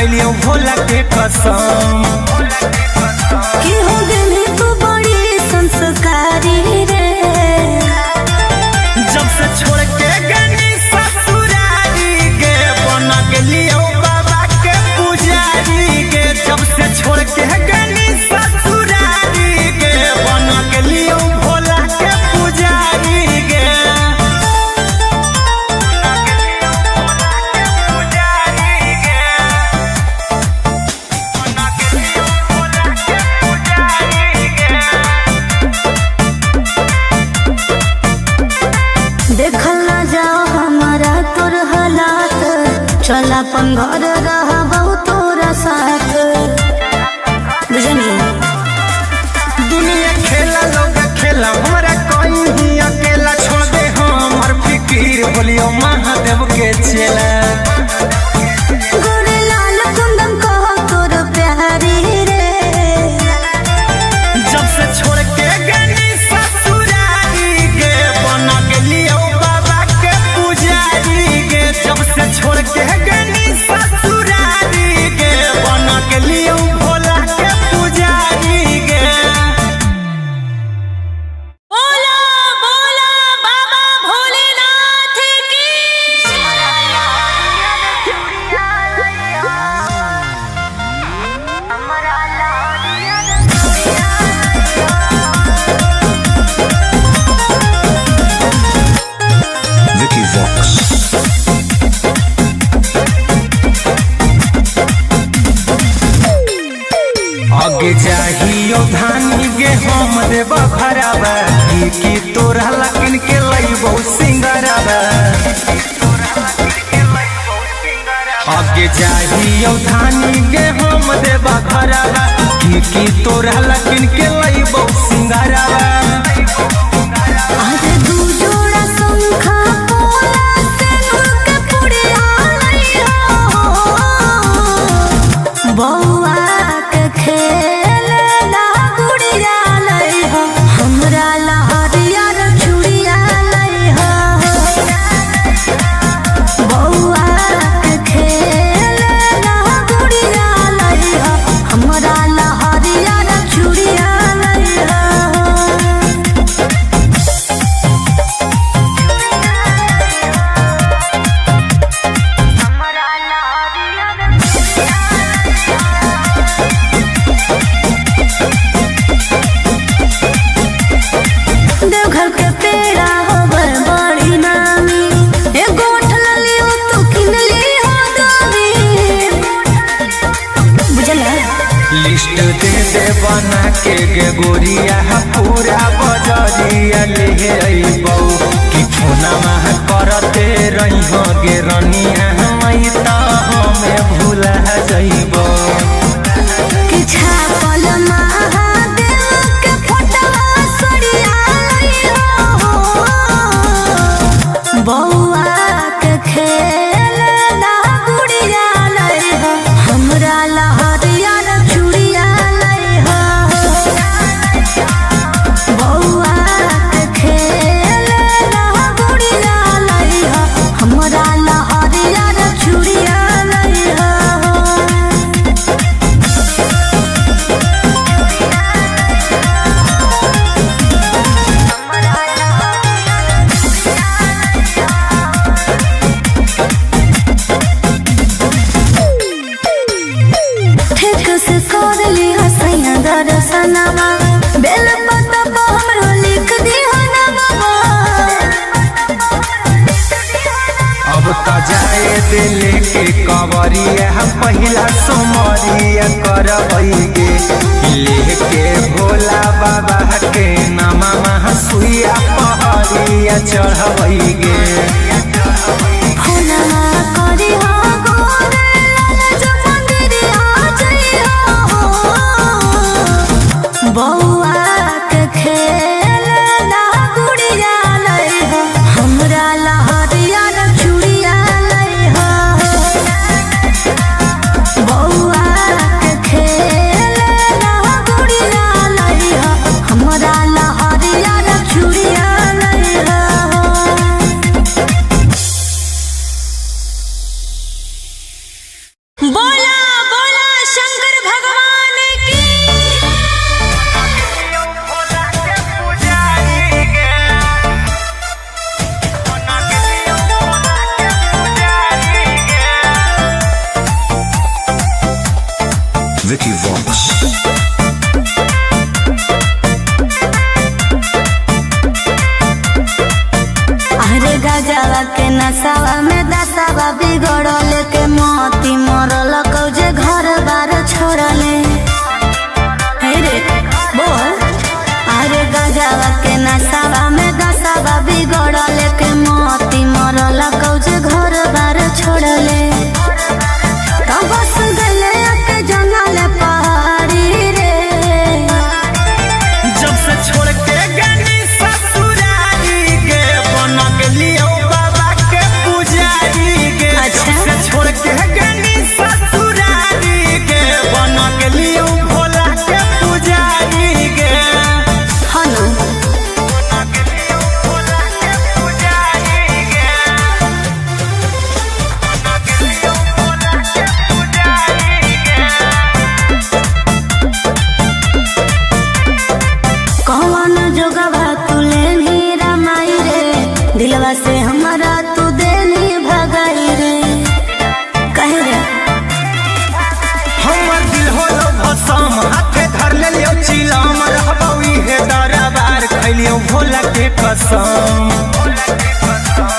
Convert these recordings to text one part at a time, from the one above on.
खैलियो भोला के कसम कि हो गई तू बड़ी संस्कारी रे। जब से छोड़ के गनी ससुरारी गे बन गेलियो बाबा के पुजारी गे। जब से छोड़ के गनी ससुरारी गे बन गेलियो भोला के पुजारी गे। देखल ना जाओ हमारा तोर हालात, चल अपन घर रहबो तोरा साथ। बुझनी दुनिया खेला लोग खेला हमरा कोई ही अकेला छोड़ दे हमर फिकीर बोलियो महादेव के चेला। गोरे लाल कुंदन कहो तोर प्यारी रे। जब से छोड़ के गनी ससुरारी गे बन गेलियो बाबा के पुजारी गे। जब से छोड़ के गनी ससुरारी गे बन गेलियो भोला के पुजारी गे। बोला बोला बाबा भोलेनाथ की। Vicky Vox. आगे जाहियो धानी गे हम देव घरबा की तोरा लकिन के लइबो सिंगरबा। आगे जाहियो धानी गे हम देव घरबा की तोरा लकिन के लइबो सिंगरबा। आज दू जोड़ा शंखा पोला सिंदूर के पुड़िया लइहो। बौआ के खेलना गुड़िया लइहो, हमरा लहरिया रे चूड़िया लइहो। बौआ के खेलना गुड़िया लइहो, हमरा लहरिया रे चूड़िया लइहो। देवघर के पेड़ा होवे बड़ी नामी, एगो उठल लियो तू किन लियो दामी। बुझला लिस्ट दे दे बना के गे गोरिया पूरा बजरिया ले अइबौ कि फोनमा करते रहिहो गे रनिया मई त हमें भूला जइबौ। कि छापल महादेव के फोटवा सड़िया लइहो। बौआ के खेलना गुड़िया लइहो, हमरा लहरिया रे चूड़िया लइहो। बौआ के खेलना गुड़िया लइहो, हमरा लहरिया रे चूड़िया लइहो। ठीक से कर ली हसैया दर्शनमा, बेल पत्ता पर हमरो लिख दिहो नमवा। अब त जाए दिल के कवरिया पहिला सोमरिया करबै गे लेके भोला बाबा के नामा सुइया पहरिया चढ़बै गे। फोना करी हो गोरे लाल जो मंदिरिया जइहो। बौआ के खेलना गुड़िया लइहो, हमरा लहरिया रे चूड़िया लइहो। बौआ के खेलना गुड़िया लइहो, हमरा लहरिया रे चूड़िया लइहो। गजवा के नसावा में दसावा बिगड़ल के मोती मरल कौजे घर बार छोड़ले। हे रे बोल, अरे गजवा के नसावा में दसावा बिगड़ल के मोती मरल कौजे घर बार छोड़ले। तो बस गले के जंगल पहाड़ी रे, जब से छोड़ के गनी ससुरारी गे बन गेलियो बाबा के पुजारी गे। जब से छोड़ के गनी ससुरारी गे बन गेलियो भोला के पुजारी गे। हनु बन गेलियो भोला के पुजारी गे। बन गेलियो भोला के पुजारी गे। कौन जोगवा तुले नीरा माई रे, दिलवा से हमारा तू देनी भगाई रे। कहे रे हमर दिल होलो भसम, हाथे धर लेलियो चिलम, रहबौ इहे दरबार खैलियो भोला के कसम।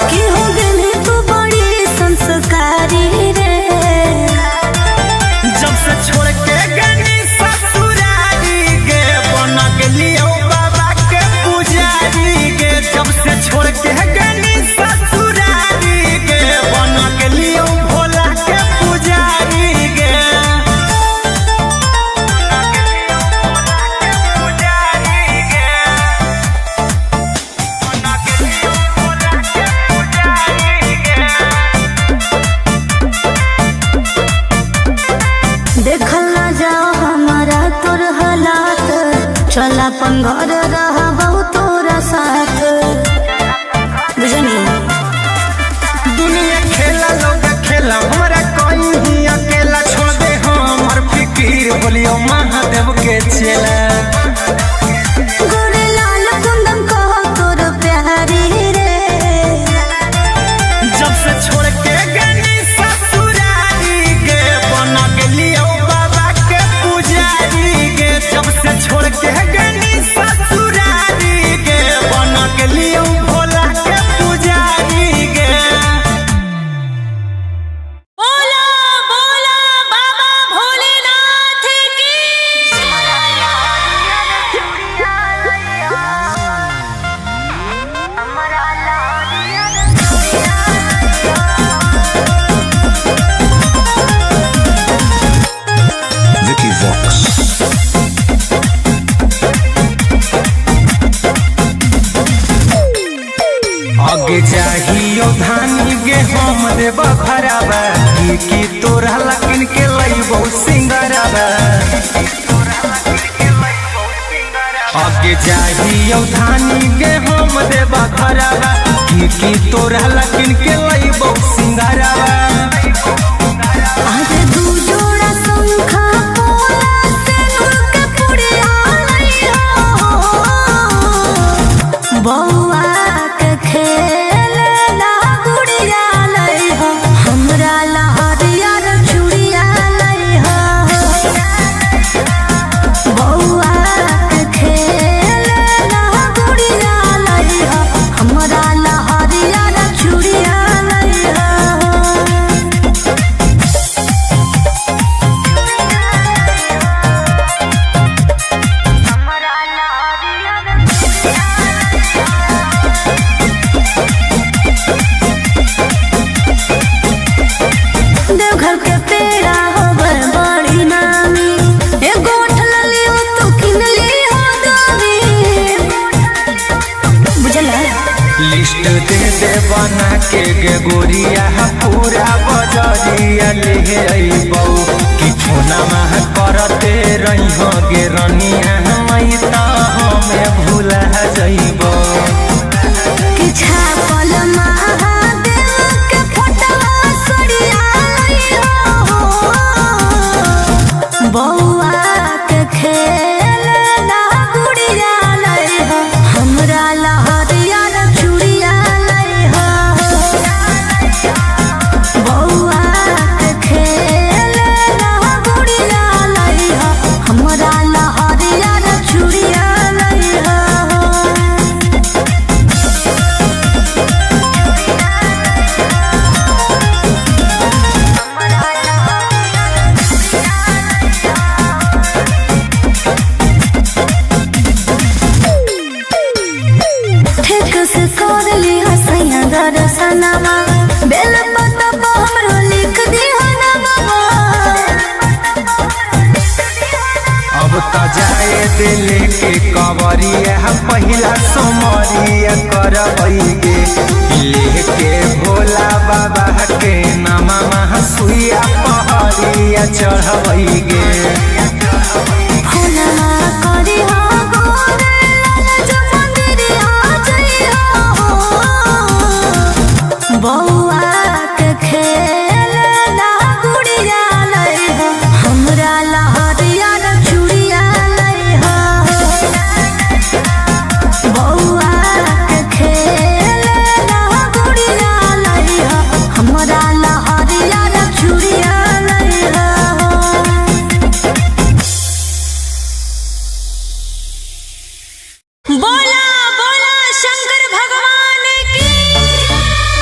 कि हो गेली तू बड़ी संस्कारी रे, जब से छोड़ के गनी ससुरारी गे बन गेलियो बाबा के पुजारी गे। जब से छोड़ के गनी ससुरारी गे बन गेलियो भोला के पुजारी गे। पुजारी गे बन गेलियो भोला के पुजारी गे। देखल ना जाओ हमारा तोर हालात, चल अपन घर रहबौ तोरा साथ। बुझनी दुनिया खेला लोग खेला, हमरा कोई ही अकेला छोड़ दे हमर फिकीर बोलियो महादेव के चेला। गोरे लाल कुंदन कहो तोर प्यारी रे, जब से छोड़ के गनी ससुरारी गे बन गेलियो बाबा के पुजारी गे। जब से छोड़ के गनी ससुरारी गे बन गेलियो भोला के पुजारी गे। बोला बोला बाबा भोलेनाथ की। Vicky Vox. आगे चाहियो धानी गे हम देबा खराबा, की तोरा लकिन के लइबो सिंगराबा। आगे चाहियो धानी गे हम देबा खराबा, की तोरा लकिन के लइबो सिंगराबा। आज दू जोड़ा शंखा पोला सिंदूर के पुड़िया लइहो, बौआ के खेलना गुड़िया लइहो, हमरा ला हरियर चूड़िया लइहो। बौआ के खेलना गुड़िया लइहो, हमरा ला हरियर चूड़िया लइहो। देवघर के पेड़ा होवे बड़ी नामी, एगो उठलली हो तू किनली हो दामी। बुझला लिस्ट दे दे बना के गे गोरिया, पूरा बजरिया ले अइबौ। किछु ना करते रहिहो गे रनिया, मई त हमें भूला जइबौ। कि छापल महादेव के फोटवा सड़िया लइहो, बौआ के खेलना गुड़िया लइहो, हमरा ला हरियर चूड़िया लइहो। बौआ के खेलना गुड़िया लइहो, हमरा ला हरियर चूड़िया लइहो। कर ली हसैया दर्शनमा बेल पत्ता पर हमरो लिख दी ना बाबा। अब त जाए दिल के कवरिया पहिला सोमरिया करबैगे लेके भोला बाबा के नामा सुइया पहरिया चढ़बैगे। फोनमा करी हो गोरे लाल जो मंदिरिया जइया हो बौआ के खेल ना गुड़िया लई हो हमरा लहरिया न चूड़िया लई हो बौआ के खेल ना गुड़िया लई हो हमरा लहरिया न चूड़िया लई हो। बोला बोला शंकर भगवान की।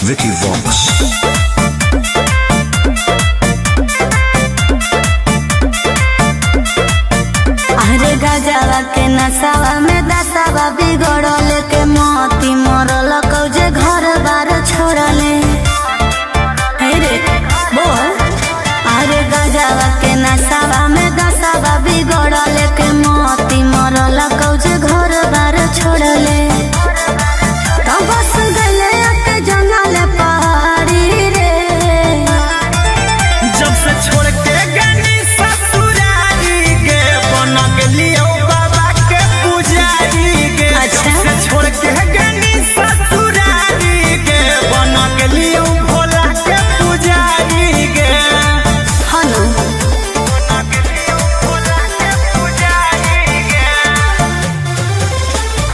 Vicky Vox. अरे गजवा के नसावा में दसावा बिगड़ल के मोती मरल कौजे घर बार छोड़ले। हे रे बोल अरे गजवा के नसावा में दसावा बिगड़ल के मोती मरल कौजे घर बार छोड़ले। तो बस गले के जंगल पहाड़ी रे जब से छोड़ के गनी ससुरारी गे बन गेलियो बाबा के पुजारी गे। अच्छा। जब से छोड़ के गनी ससुरारी गे बन गेलियो भोला के पुजारी गे। हनु बन गेलियो भोला के पुजारी गे।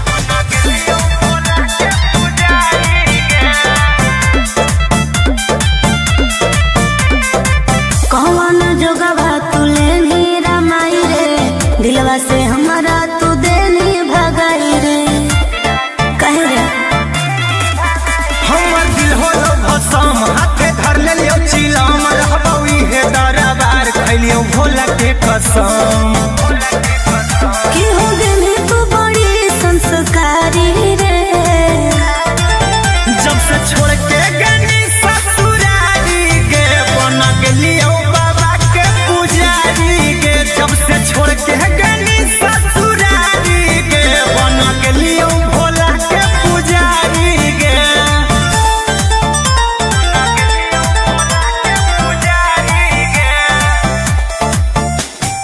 बन गेलियो भोला के पुजारी गे। कौन जोगवा तू लेनी रमाई रे दिलवा से हमारा तू देनी भगाई रे कहे रे हमर दिल होलो भसम हाथे धर लेलियो चिलम रहबौ इहे दरबार खैलियो भोला के कसम। कि हो गनी तू बड़ी संस्कारी रे जब से छोड़ के गनी ससुरारी गे बन गेलियो बाबा के पुजारी गे। जब से छोड़ के गनी ससुरारी गे बन गेलियो भोला के पुजारी गे। पुजारी गे।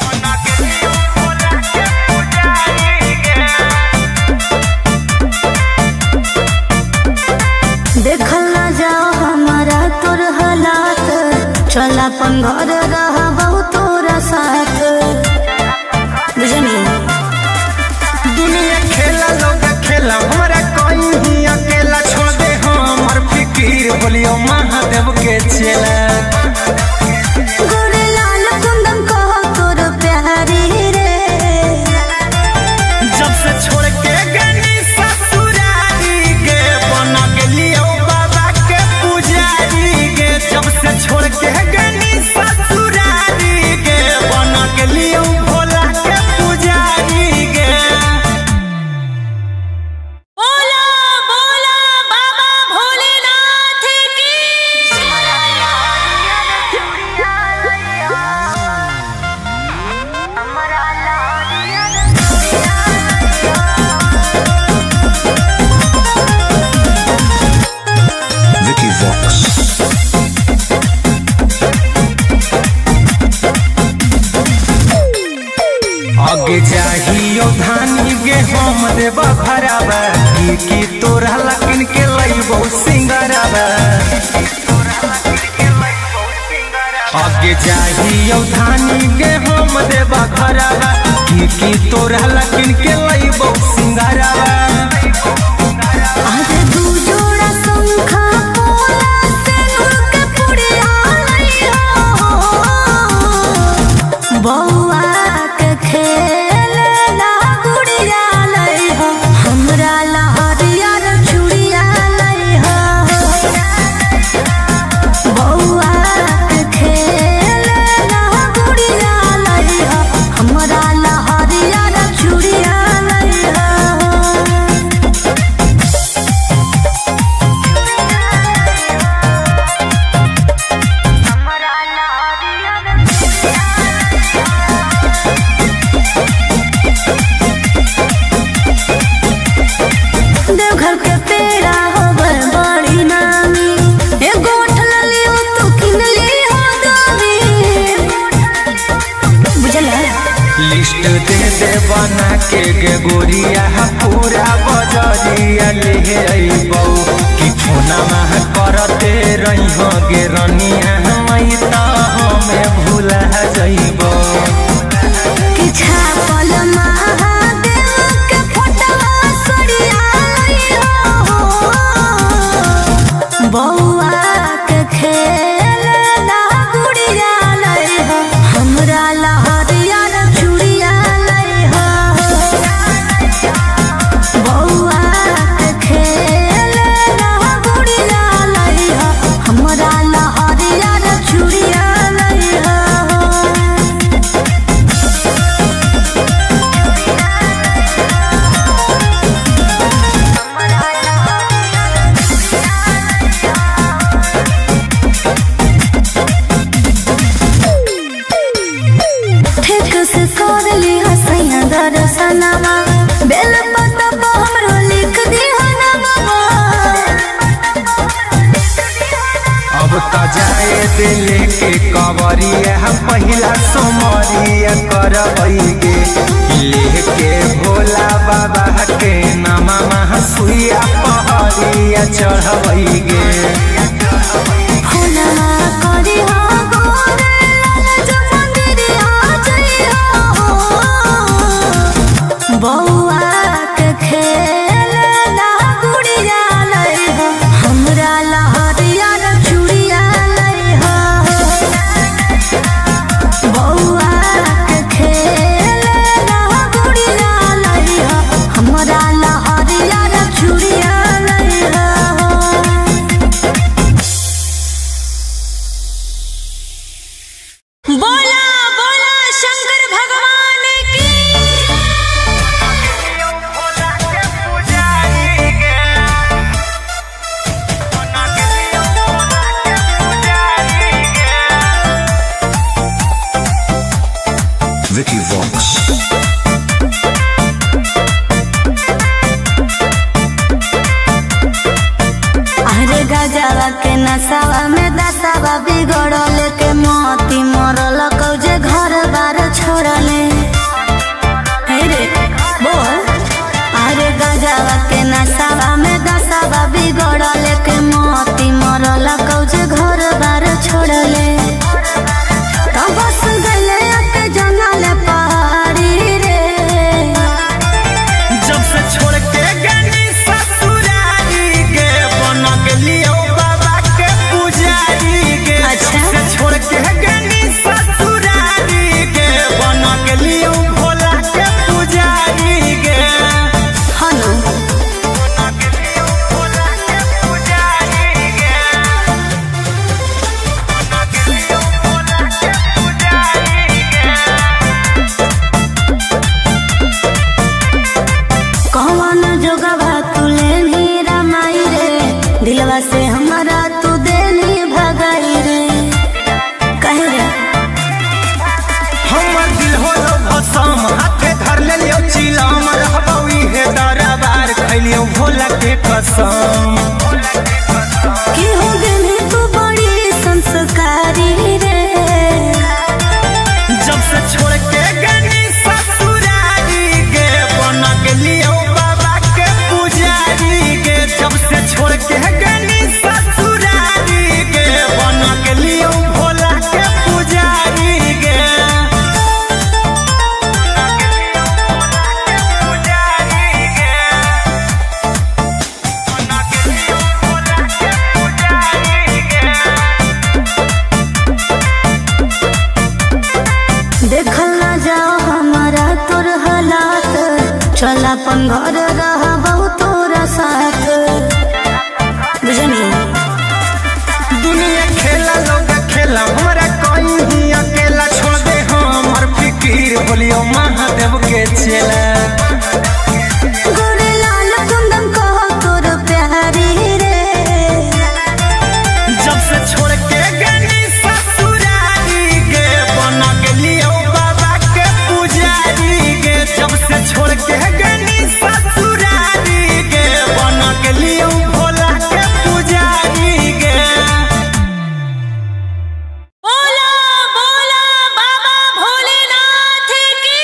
बन गेलियो भोला के पुजारी गे। देखल ना जाओ हमारा तोर हालात चला अपन घर रहबौ तोरा साथ बुझनी। दुनिया खेला लोग खेला हमरा कहीं अकेला छोड़ दे हमर फिकीर बोलियो महादेव के चेला। गोरे लाल कुंदन कहो तोर प्यारी रे जब से छोड़ के गनी ससुरारी गे बन गेलियो बाबा के पुजारी गे। जब से छोड़ के गनी ससुरारी गे बन गेलियो भोला के पुजारी गे। बोला बोला बाबा भोलेनाथ की। Vicky Vox. आगे जाहियो धानी गे हम देबा भराबा की तोरा लकिन के लइबो सिंगराबा। आगे जाहियो धानी गे हम देबा भराबा की तोरा लकिन के लइबो सिंगराबा। आज दू जोड़ा शंखा पोला से नूर के पुड़िया लई हो बौआ के खेल ना गुड़िया लई हो हमरा लहरिया न चूड़िया लई हो रही हो गे रनिया मई तो हमें भूला जइबो कि छापल महादेव के फोटवा सरिया हो बउआ के खेल ना गुड़िया लई हो हमरा लहरिया चूड़िया लई हो बउआ के खेल ना गुड़िया लई हो हमरा लहरिया चूड़िया लई हो। ठीक से कर ली हसैया दर्शनमा बेल पत्ता पर हमरो लिख दी हनमा अब त जाए दिल के कवरिया पहिला सोमरिया करबैगे लेके भोला बाबा के नामा सुइया पहरिया चढ़बैगे फुलवा करी हो गोरे लाल जो मंदिरिया जई हो बउआ के खेल ना गुड़िया लई हो हमरा लहरिया चूड़िया लई हो बउआ के खेल ना गुड़िया लई हो हमरा लहरिया चूड़िया लई हो। बोला बोला शंकर भगवान की Vicky Vox. अरे गजवा के नसावा में दसावा बिगड़ल के मोती मरल कौजे घर बार छोड़ले हे रे बोल अरे गजवा के नसावा में दसावा बिगड़ल के मोती मरल कौजे घर बार छोड़ले तो बस गले के जंगल पहाड़ी रे जब से छोड़ के गनी ससुरारी गे बन गेलियो बाबा के पुजारी गे अच्छा। जब से छोड़ के गनी ससुरारी गे बन गेलियो भोला के पुजारी गे हनु बन गेलियो भोला के पुजारी गे बन गेलियो भोला के पुजारी गे कौन जोगवा तू लेनी रमाई रे दिलवा से हमारा तू देनी भगाई रे कहे रे हमर दिल होलो भसम हाथे धर लेलियो चिलम रहबौ इहे दरबार खैलियो भोला के कसम कि हो गेली तू बड़ी संस्कारी रे जब से छोड़ के गनी ससुरारी गे बन गेलियो बाबा के पुजारी गे जब से छोड़ के गनी ससुरारी गे बन गेलियो भोला के पुजारी गे पुजारी गे बन गेलियो भोला के पुजारी गे देखल ना जाओ हमारा तोर हालात चल अपन घर रहबौ तोरा साथ बुझनी दुनिया खेला लोग खेला हमरा कोई ही अकेला छोड़ दे हमर फिकीर बोलियो महादेव के चेला गोरे लाल कुंदन कहो तोर प्यारी रे जब से छोड़ के गनी ससुरारी गे बन गेलियो बाबा के पुजारी गे जब से छोड़ के गनी ससुरारी गे बन गेलियो भोला के पुजारी गे बोला बोला बाबा भोलेनाथ की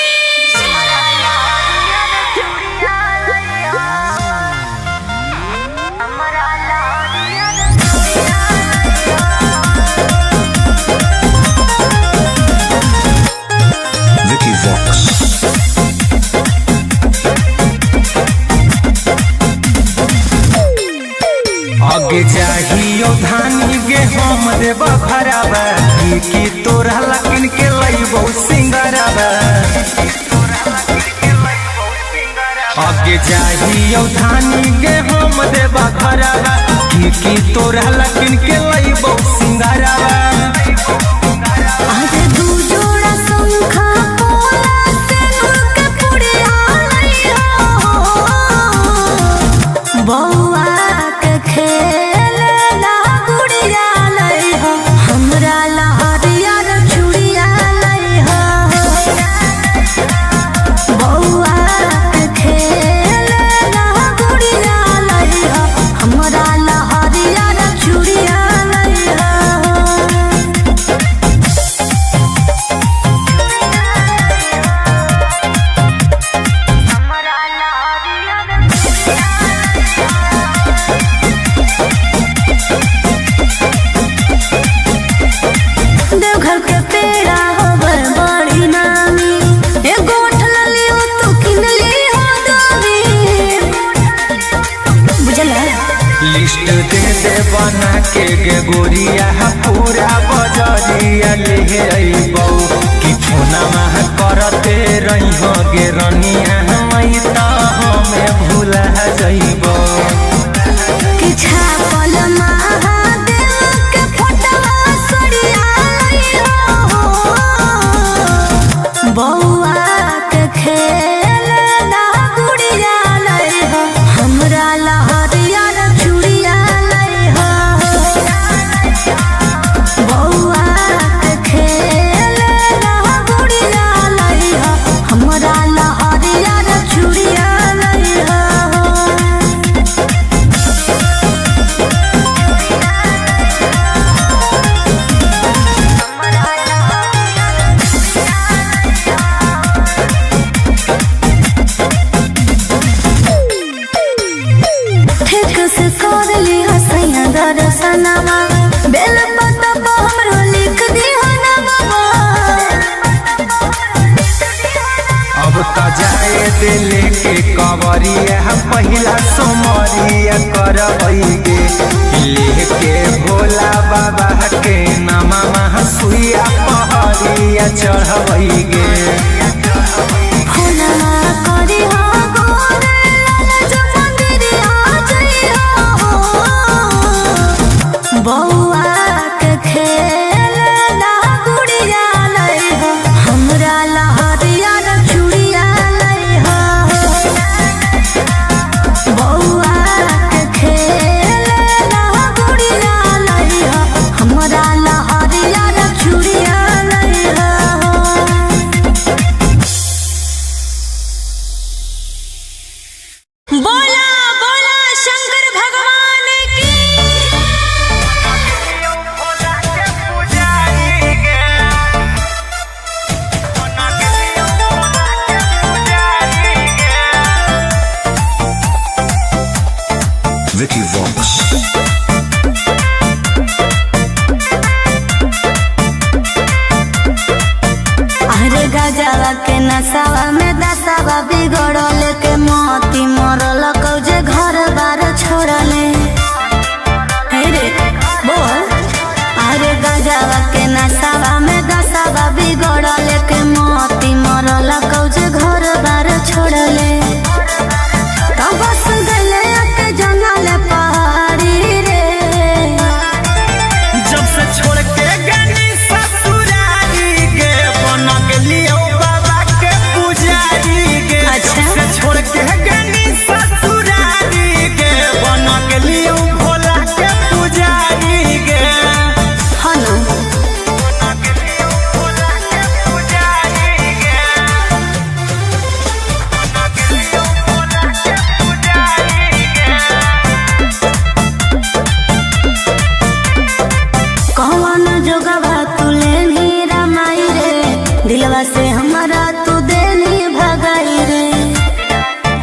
देब घरबा की तोरा लकिन के लइबो सिंगरबा आगे जाहियो धानी के हम देब घरबा की तोरा लकिन के लइबो सिंगरबा आजे दू जोड़ा शंखा पोला सिंदूर के पुड़िया लइहो बौआ के खेलना गुड़िया लइहो हमरा लहरिया चूड़िया लइहो बौआ के खेलना गुड़िया लइहो हमरा लहरिया चूड़िया लइहो देवघर के पेड़ा होवे बड़ी नामी एगो उठल लियो तू किन लियो दोवी बुझल लिस्ट दे बना के गे गोरिया पूरा बजरिया ले अइबौ कि फोना मह करते रहिहो गे रनिया मई त हमें भूला जइबौ कि छापल महादेव के फोटवा सड़िया लइहो बौआ के खेलना गुड़िया लइहो हमरा लहरिया चूड़िया लइहो बौआ के खेलना गुड़िया लइहो हमरा लहरिया चूड़िया लइहो ठीक से कर ली हसैया दर्शनमा बेल पत्ता पर हमरो लिख दिहो नमवा अब त जाए दिले के कवरिया पहिला सोमरिया करबै गे लेके भोला बाबा के नामा सुइया पहरिया चढ़बै गे फुलवा करी हो गोरे लाल जो मंदिरिया जइहो बौआ के खेलना गुड़िया लइहो हमरा लहरिया चूड़िया लइहो बौआ के खेलना गुड़िया लइहो हमरा लहरिया चूड़िया लइहो बोला बोला शंकर भगवान की Vicky Vox. अरे गजवा के नसावा में दसावा बिगड़ल के मोती मरल कौजे घर बार छोड़ले हे रे बोल अरे गजवा के नसावा में दसावा बिगड़ल के मोती मरल कौजे घर बार छोड़ले तब बस गले के जंगल पहाड़ी रे जब से छोड़ के गनी ससुरारी गे बन गेलियो बाबा के पुजारी गे अच्छा। जब से छोड़ के गनी ससुरारी गे बन गेलियो भोला के पुजारी गे हनु बन गेलियो भोला के पुजारी गे बन गेलियो भोला के पुजारी गे कौन जोगवा तुले नीरा माई रे दिलवा से हमारा तू देनी भगाई रे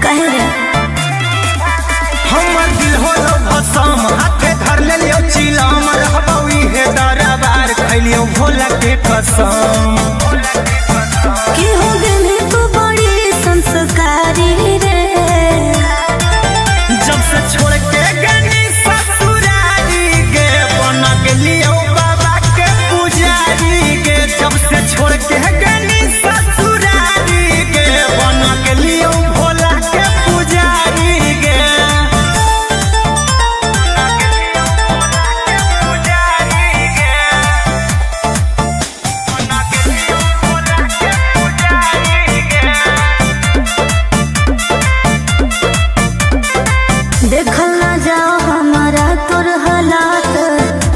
कहे रे हमर दिल होलो भसम हाथे धर लेलियो चिलम रहबौ इहे दरबार खैलियो भोला के कसम की हो गेली तू बड़ी संस्कारी रे जब से छोड़ के गनी ससुरारी गे बन गेलियो बाबा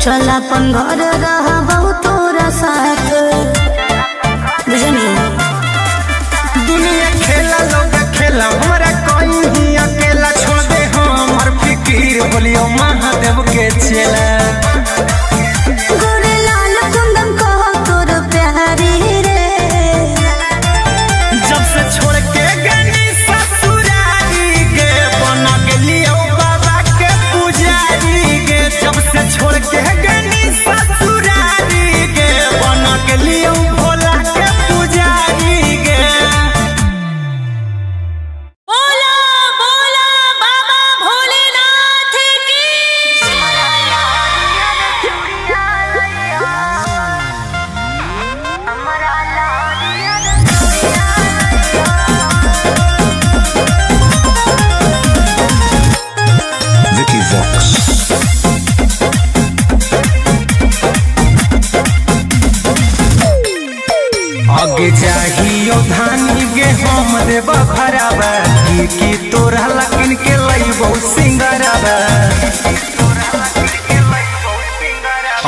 चल अपन घर रहबो तोरा साथ बुझनी। दुनिया खेला लोग खेला हमारा कोई ही अकेला छोड़ दे हमर फिकीर बोलियो महादेव के चेला। गोरे लाल कुंदन कहो तोर प्यारी रे जब से छोड़ के गनी ससुरारी गे बना गेलियो बाबा के पुजारी गे। जब से छोड़ के गनी ससुरारी गे बना गेलियो भोला के पुजारी गे। बोला बोला बाबा भोलेनाथ की Vicky Vox. आगे चाहियो धानी गे हम देव भरावा की तोरा लकिन के लइबो सिंगरावा।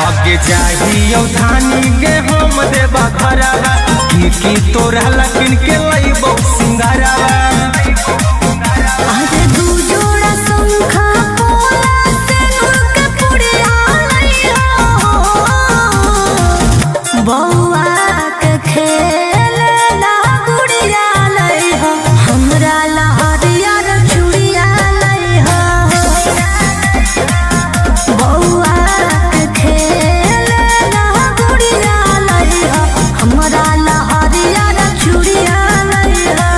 आगे चाहियो धानी गे हम देव भरावा की तोरा लकिन के लइबो सिंगरावा। आज दू जोड़ा शंखा पोला से नुक पुड़िया लइहो बौआ के खेल ला गुड़िया लइहो हमरा लहरिया रे चूड़िया लइहो बौआ के खेल ला गुड़िया लइहो हमरा लहरिया रे चूड़िया लइहो।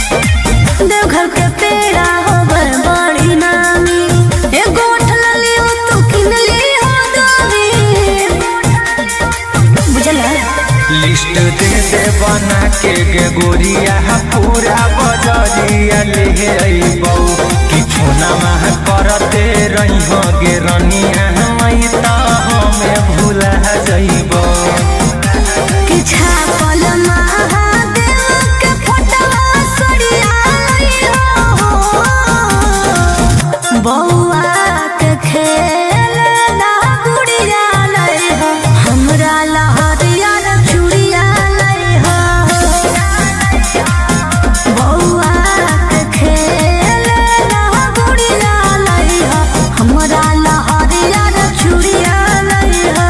देवघर के पेड़ा होबर बड़ी नामी ए गोठ ललियो तू किन ली हो दोरी बुझला। लिस्ट दे दे बना के गे गोरिया पूरा बजरिया ले अइबौ कि फोनमा करते रहिहो गे रनिया मई त हमें भूला जइबौ। कि छापल महादेव के फोटवा सड़िया लइहो बौआ के खेल ला गुड़िया लइहो हमरा लहरिया रे चूड़िया लइहो बौआ के खेल ला गुड़िया लइहो हमरा लहरिया रे चूड़िया लइहो।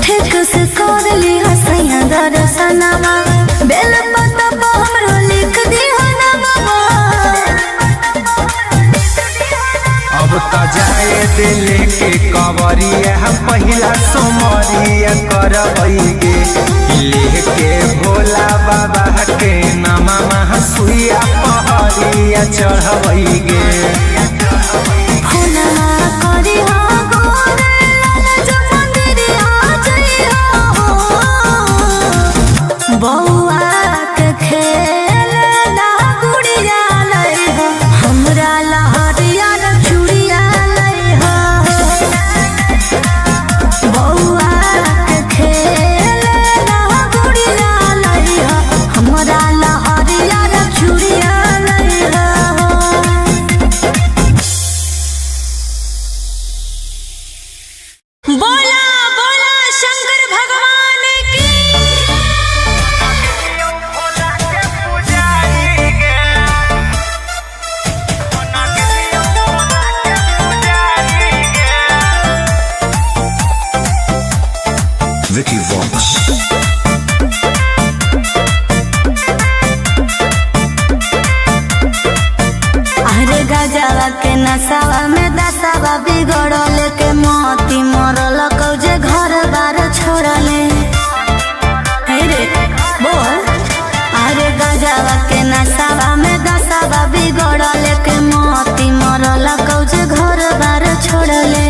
ठीक से कर ली हसैया दर्शनमा बेल पत्ता पर हमरो लिख दी हनवा। अब त जाए दिल के कवरिया पहिला सोमरिया करबै गे लेके भोला बाबा के नामा सुइया पहरिया चढ़बै गे। फोनमा करी हो गोरे लाल जो मंदिरिया जइहो बौआ के खेल ला गुड़िया लइहो हमरा लहरिया रे चूड़िया लइहो बौआ के खेल ला गुड़िया लइहो हमरा लहरिया रे चूड़िया लइहो। बोला बोला शंकर भगवान की Vicky Vox. अरे गजवा के नसावा में दसावा बिगड़ल के मोती मरल कौजे घर बार छोड़ले हे रे बोल। अरे गजवा के नसावा में दसावा बिगड़ल के मोती मरल कौजे घर बार छोड़ले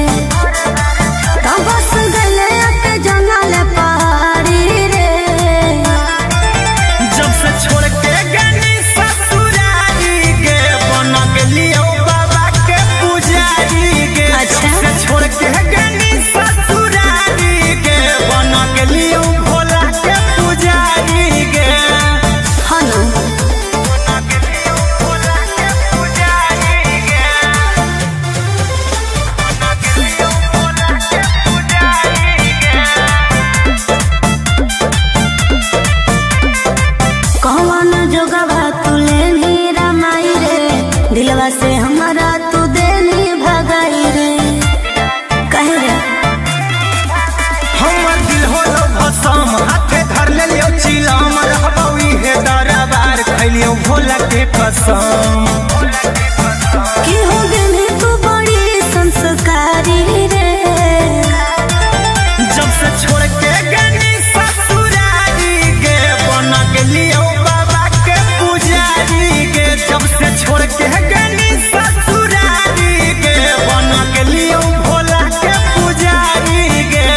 कसम हाथे धर ले लियो चिलम रहबौ इहे दरबार खैलियो भोला के कसम कि हो गने तू बड़ी संस्कारी रे। जब से छोड़ के गनी ससुरारी गे बन गेलियो बाबा के पुजारी गे। जब से छोड़ के गनी ससुरारी गे बन गेलियो भोला के पुजारी गे।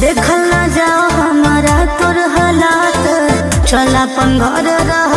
देखल ना जाओ हमारा तोर हालात, चल अपन घर रह